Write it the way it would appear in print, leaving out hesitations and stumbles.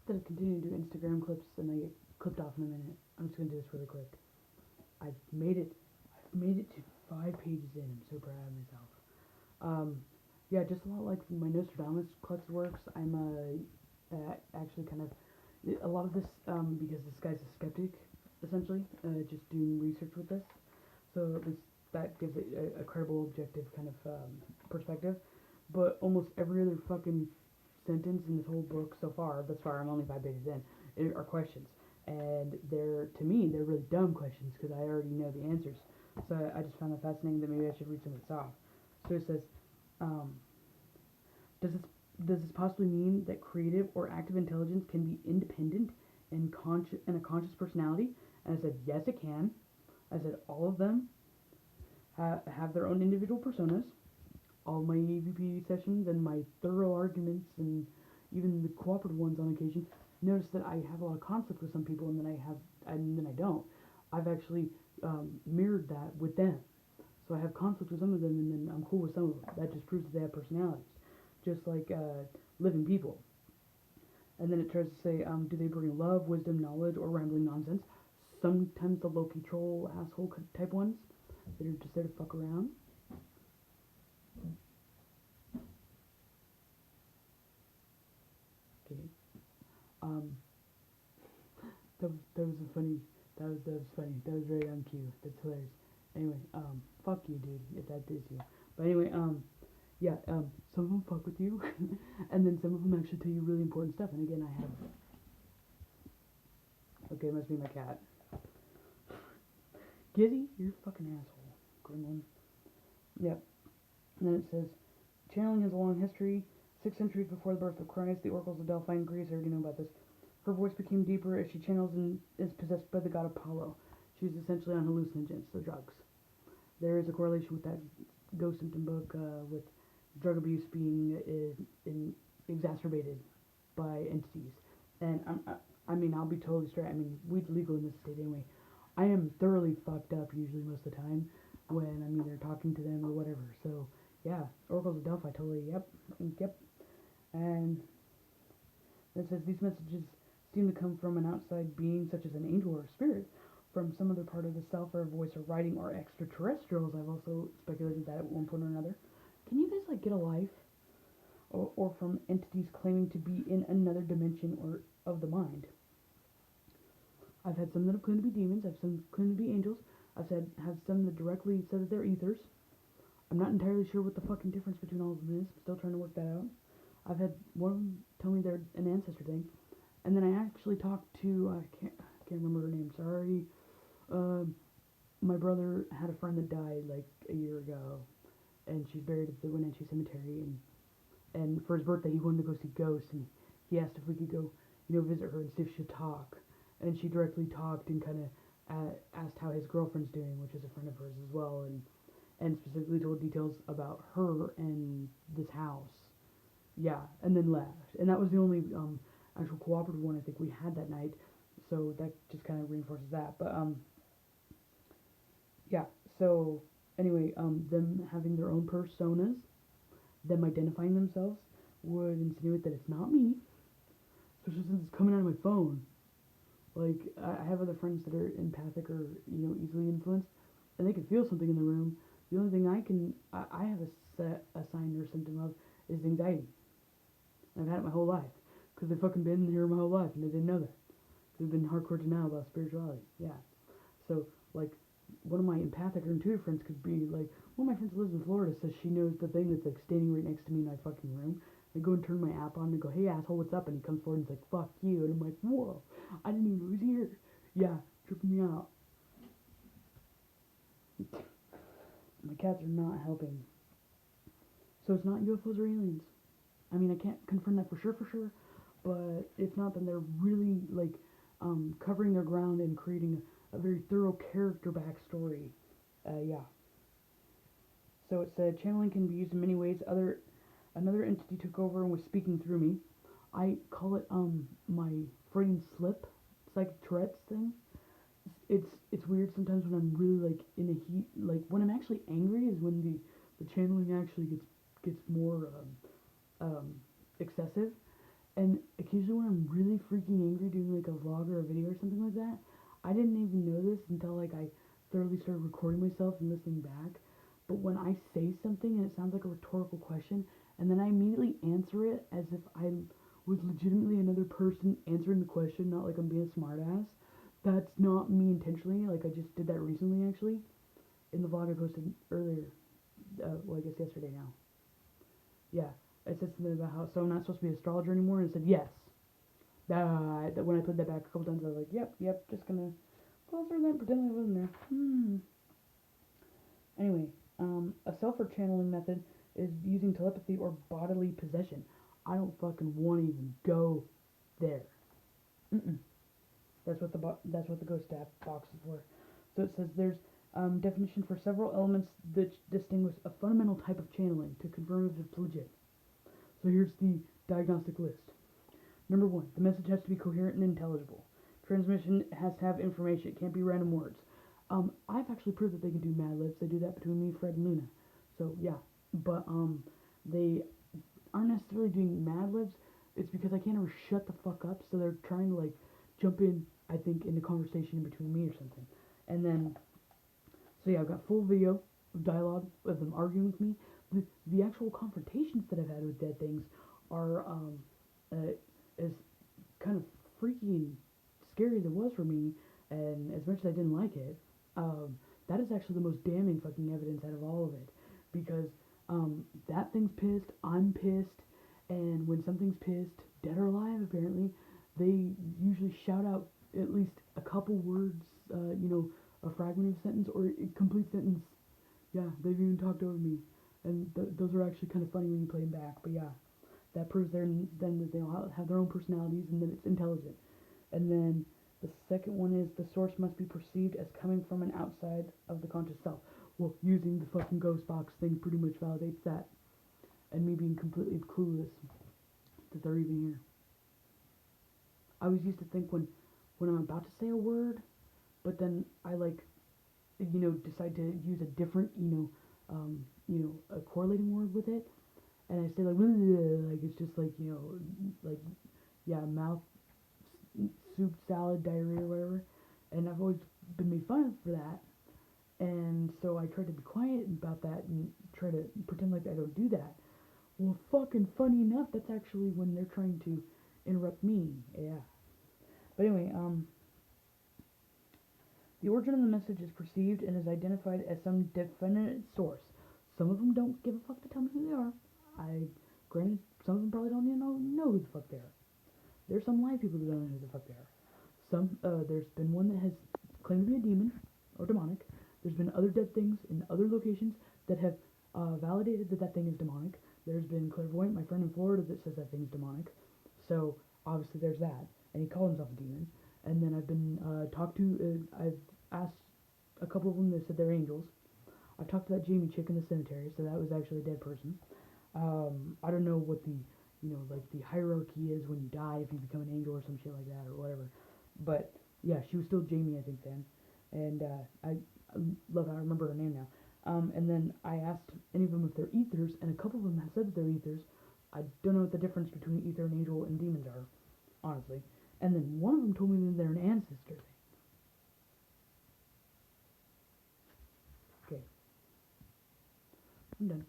Instead of continuing to do Instagram clips and I get clipped off in a minute, I'm just gonna do this really quick. I've made it. I've made it to 5 pages in. I'm so proud of myself. Um, yeah, just a lot like my Nostradamus clutch works. I'm actually kind of a lot of this because this guy's a skeptic, essentially, just doing research with this. So at least that gives it a credible, objective kind of perspective. But almost every other fucking sentence in this whole book so far, thus far, I'm only 5 pages in, are questions. And they're, to me, they're really dumb questions because I already know the answers. So I just found that fascinating that maybe I should read some of this off. So it says, um, does this does this possibly mean that creative or active intelligence can be independent and conscious and a conscious personality? And I said, yes, it can. I said all of them have their own individual personas. All my EVP sessions and my thorough arguments and even the cooperative ones on occasion, notice that I have a lot of conflict with some people and then I don't. I've actually mirrored that with them. So I have conflict with some of them and then I'm cool with some of them. That just proves that they have personalities, just like living people. And then it tries to say, do they bring love, wisdom, knowledge, or rambling nonsense? Sometimes the low control asshole type ones that are just there to fuck around. Okay. Um, that was a funny. That was funny. That was very on cue. That's hilarious. Anyway, fuck you, dude, if that is you. But anyway, yeah, some of them fuck with you, and then some of them actually tell you really important stuff. And again, I have. Okay, it must be my cat. Gizzy, you're a fucking asshole, gremlin. Yep. And then it says, channeling has a long history. 6 centuries before the birth of Christ, the oracles of Delphi and Greece, I already know about this. Her voice became deeper as she channels and is possessed by the god Apollo. She's essentially on hallucinogens, so drugs. There is a correlation with that ghost symptom book with drug abuse being exacerbated by entities. And I mean, I'll be totally straight. I mean, weed's legal in this state anyway. I am thoroughly fucked up usually most of the time when I'm either talking to them or whatever. So yeah, Oracles of Delphi, totally. Yep, yep. And it says these messages seem to come from an outside being, such as an angel or a spirit, from some other part of the self or voice or writing, or extraterrestrials. I've also speculated that at one point or another. Can you guys like get a life? Or from entities claiming to be in another dimension or of the mind. I've had some that have claimed to be demons. I've some claimed to be angels. I've have some that directly said that they're ethers. I'm not entirely sure what the fucking difference between all of them is. I'm still trying to work that out. I've had one of them tell me they're an ancestor thing, and then I actually talked to I can't remember her name. Sorry. Um, my brother had a friend that died like a year ago, and she's buried at the Wenatchee Cemetery. And for his birthday, he wanted to go see ghosts, and he asked if we could go, visit her and see if she'd talk. And she directly talked and kind of asked how his girlfriend's doing, which is a friend of hers as well, and specifically told details about her and this house. Yeah, and then left. And that was the only actual cooperative one I think we had that night. So that just kind of reinforces that. But yeah. So anyway, them having their own personas, them identifying themselves, would insinuate that it's not me, especially since it's coming out of my phone. Like I have other friends that are empathic or easily influenced, and they can feel something in the room. The only thing I have a sign or symptom of is anxiety. I've had it my whole life because they've fucking been here my whole life and they didn't know that. They've been hardcore denial about spirituality. Yeah. So like one of my empathic or intuitive friends could be like, one of my friends lives in Florida, says she knows the thing that's like standing right next to me in my fucking room. I go and turn my app on and go, hey asshole, what's up? And he comes forward and he's like, fuck you. And I'm like, whoa, I didn't even know he was here. Yeah, tripping me out. My cats are not helping. So it's not UFOs or aliens. I mean, I can't confirm that for sure. But if not, then they're really like covering their ground and creating a very thorough character backstory. Yeah. So it said channeling can be used in many ways. Another entity took over and was speaking through me. I call it my Freudian slip, psychic Tourette's thing. It's weird sometimes when I'm really like in a heat. Like when I'm actually angry is when the channeling actually gets more excessive. And occasionally when I'm really freaking angry doing like a vlog or a video or something like that, I didn't even know this until like I thoroughly started recording myself and listening back. But when I say something and it sounds like a rhetorical question, and then I immediately answer it as if I was legitimately another person answering the question, not like I'm being a smartass, that's not me intentionally. Like I just did that recently actually in the vlog I posted earlier. Well, I guess yesterday now. Yeah, it said something about how so I'm not supposed to be an astrologer anymore, and it said yes. That when I played that back a couple times, I was like, yep, just gonna gloss over that and pretend I wasn't there. Anyway, a self or channeling method is using telepathy or bodily possession. I don't fucking want to even go there. Mm-mm. That's what the ghost app box is for. So it says there's definition for several elements that distinguish a fundamental type of channeling to confirm if it's legit. So here's the diagnostic list. Number 1, the message has to be coherent and intelligible. Transmission has to have information. It can't be random words. I've actually proved that they can do Mad Libs. They do that between me, Fred, and Luna. So yeah, but they aren't necessarily doing Mad Libs. It's because I can't ever shut the fuck up. So they're trying to like jump in, I think, in the conversation between me or something. And then, so yeah, I've got full video of dialogue of them arguing with me. The actual confrontations that I've had with dead things are as kind of freaky and scary as it was for me, and as much as I didn't like it, that is actually the most damning fucking evidence out of all of it, because that thing's pissed, I'm pissed, and when something's pissed, dead or alive apparently, they usually shout out at least a couple words, a fragment of a sentence or a complete sentence. Yeah, they've even talked over me, and those are actually kind of funny when you play them back. But yeah, that proves then that they all have their own personalities and that it's intelligent. And then the second one is the source must be perceived as coming from an outside of the conscious self. Well, using the fucking ghost box thing pretty much validates that. And me being completely clueless that they're even here. I always used to think when I'm about to say a word, but then I decide to use a different, a correlating word with it, and I say like it's just like, like, yeah, mouth, soup, salad, diarrhea, or whatever, and I've always been made fun of for that, and so I try to be quiet about that and try to pretend like I don't do that. Well, fucking funny enough, that's actually when they're trying to interrupt me, yeah. But anyway, the origin of the message is perceived and is identified as some definite source. Some of them don't give a fuck to tell me who they are. Granted, some of them probably don't even know who the fuck they are. There's some live people that don't know who the fuck they are. There's been one that has claimed to be a demon or demonic. There's been other dead things in other locations that have validated that thing is demonic. There's been Clairvoyant, my friend in Florida, that says that thing is demonic. So obviously there's that, and he called himself a demon. And then I've been talked to. I've asked a couple of them that said they're angels. I've talked to that Jamie chick in the cemetery, so that was actually a dead person. I don't know what the the hierarchy is when you die, if you become an angel or some shit like that or whatever. But yeah, she was still Jamie, I think then, and I love how I remember her name now. And then I asked any of them if they're ethers, and a couple of them have said that they're ethers. I don't know what the difference between ether and angel and demons are, honestly. And then one of them told me that they're an ancestor thing. Okay, I'm done.